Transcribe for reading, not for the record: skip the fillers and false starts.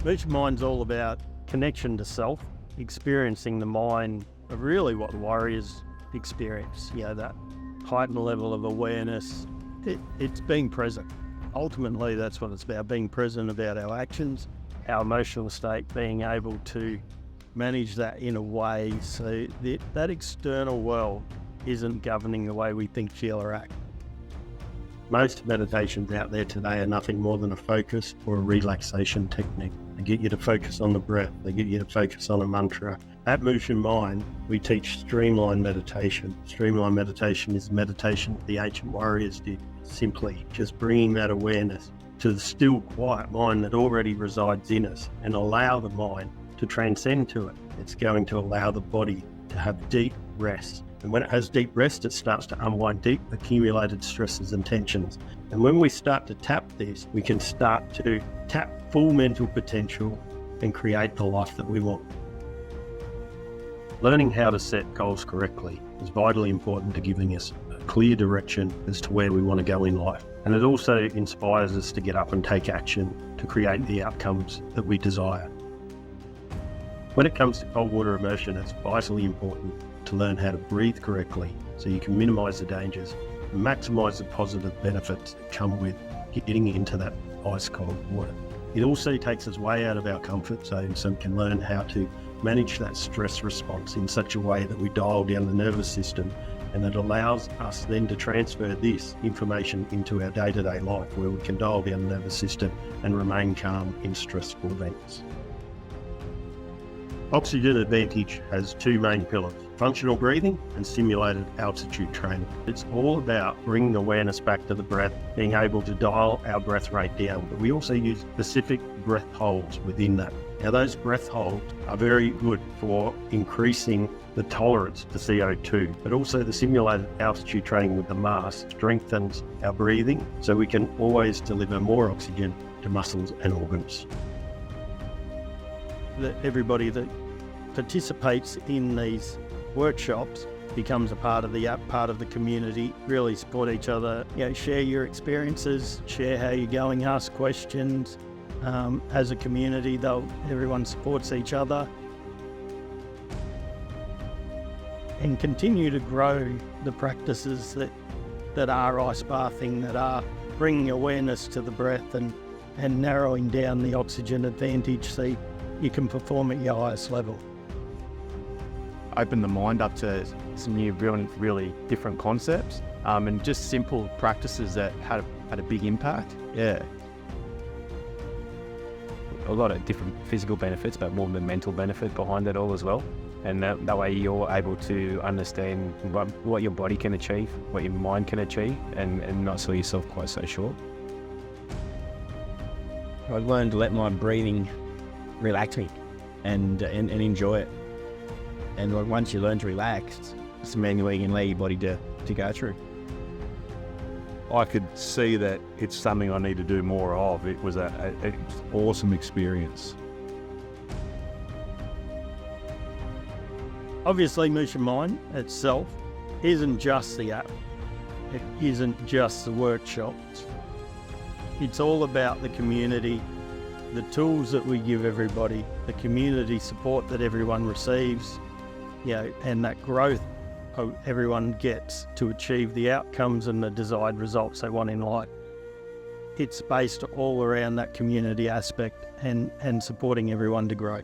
Mushin Mind's all about connection to self, experiencing the mind of really what warriors experience, that heightened level of awareness. It's being present. Ultimately, that's what it's about, being present about our actions, our emotional state, being able to manage that in a way so that external world isn't governing the way we think, feel, or act. Most meditations out there today are nothing more than a focus or a relaxation technique. They get you to focus on the breath, they get you to focus on a mantra. At Mushin Mind, we teach Streamline Meditation. Streamline Meditation is meditation the ancient warriors did, simply just bringing that awareness to the still, quiet mind that already resides in us and allow the mind to transcend to it. It's going to allow the body to have deep rest. And when it has deep rest, it starts to unwind deep accumulated stresses and tensions. And when we start to tap this, we can start to tap full mental potential and create the life that we want. Learning how to set goals correctly is vitally important to giving us a clear direction as to where we want to go in life. And it also inspires us to get up and take action to create the outcomes that we desire. When it comes to cold water immersion, it's vitally important to learn how to breathe correctly so you can minimise the dangers and maximise the positive benefits that come with getting into that ice cold water. It also takes us way out of our comfort zone so we can learn how to manage that stress response in such a way that we dial down the nervous system, and that allows us then to transfer this information into our day-to-day life where we can dial down the nervous system and remain calm in stressful events. Oxygen Advantage has two main pillars, functional breathing and simulated altitude training. It's all about bringing awareness back to the breath, being able to dial our breath rate down, but we also use specific breath holds within that. Now those breath holds are very good for increasing the tolerance to CO2, but also the simulated altitude training with the mask strengthens our breathing so we can always deliver more oxygen to muscles and organs. That everybody that participates in these workshops becomes a part of the community, really support each other, share your experiences, share how you're going, ask questions. As a community, everyone supports each other and continue to grow the practices that are ice bathing, that are bringing awareness to the breath and narrowing down the oxygen advantage so you can perform at your highest level. Open the mind up to some new, really different concepts, and just simple practices that had a big impact. Yeah. A lot of different physical benefits, but more the mental benefit behind it all as well. And that way you're able to understand what your body can achieve, what your mind can achieve, and not sell yourself quite so short. I've learned to let my breathing relax me and enjoy it. And once you learn to relax, it's manually you can allow your body to go through. I could see that it's something I need to do more of. It was an awesome experience. Obviously, Mushin Mind itself isn't just the app. It isn't just the workshops. It's all about the community, the tools that we give everybody, the community support that everyone receives, and that growth everyone gets to achieve the outcomes and the desired results they want in life. It's based all around that community aspect and supporting everyone to grow.